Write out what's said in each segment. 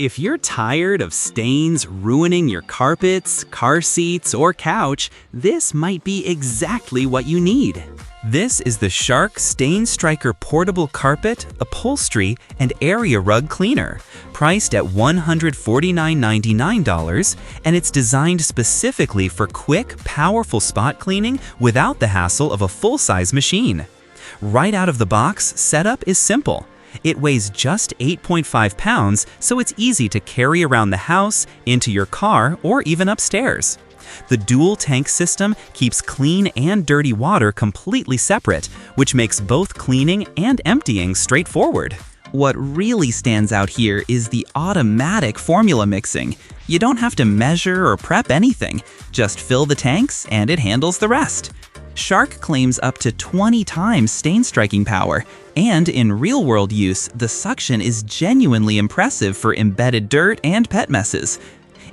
If you're tired of stains ruining your carpets, car seats, or couch, this might be exactly what you need. This is the Shark StainStriker Portable Carpet, Upholstery, and Area Rug Cleaner, priced at $149.99, and it's designed specifically for quick, powerful spot cleaning without the hassle of a full-size machine. Right out of the box, setup is simple. It weighs just 8.5 pounds, so it's easy to carry around the house, into your car, or even upstairs. The dual tank system keeps clean and dirty water completely separate, which makes both cleaning and emptying straightforward. What really stands out here is the automatic formula mixing. You don't have to measure or prep anything, just fill the tanks and it handles the rest. Shark claims up to 20 times stain striking power, and in real-world use, the suction is genuinely impressive for embedded dirt and pet messes.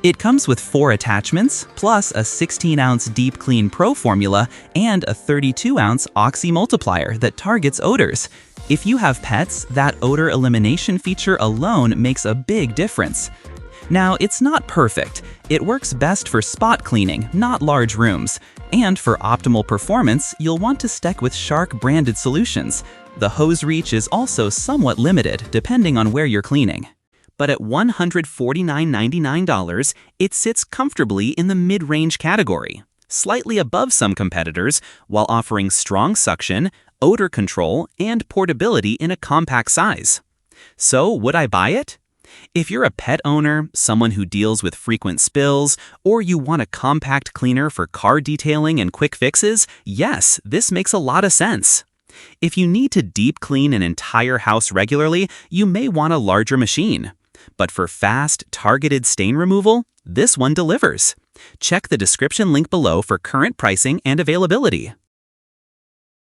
It comes with 4 attachments, plus a 16-ounce Deep Clean Pro formula and a 32-ounce OXY Multiplier that targets odors. If you have pets, that odor elimination feature alone makes a big difference. Now, it's not perfect. It works best for spot cleaning, not large rooms. And for optimal performance, you'll want to stick with Shark-branded solutions. The hose reach is also somewhat limited, depending on where you're cleaning. But at $149.99, it sits comfortably in the mid-range category, slightly above some competitors, while offering strong suction, odor control, and portability in a compact size. So, would I buy it? If you're a pet owner, someone who deals with frequent spills, or you want a compact cleaner for car detailing and quick fixes, yes, this makes a lot of sense. If you need to deep clean an entire house regularly, you may want a larger machine. But for fast, targeted stain removal, this one delivers. Check the description link below for current pricing and availability.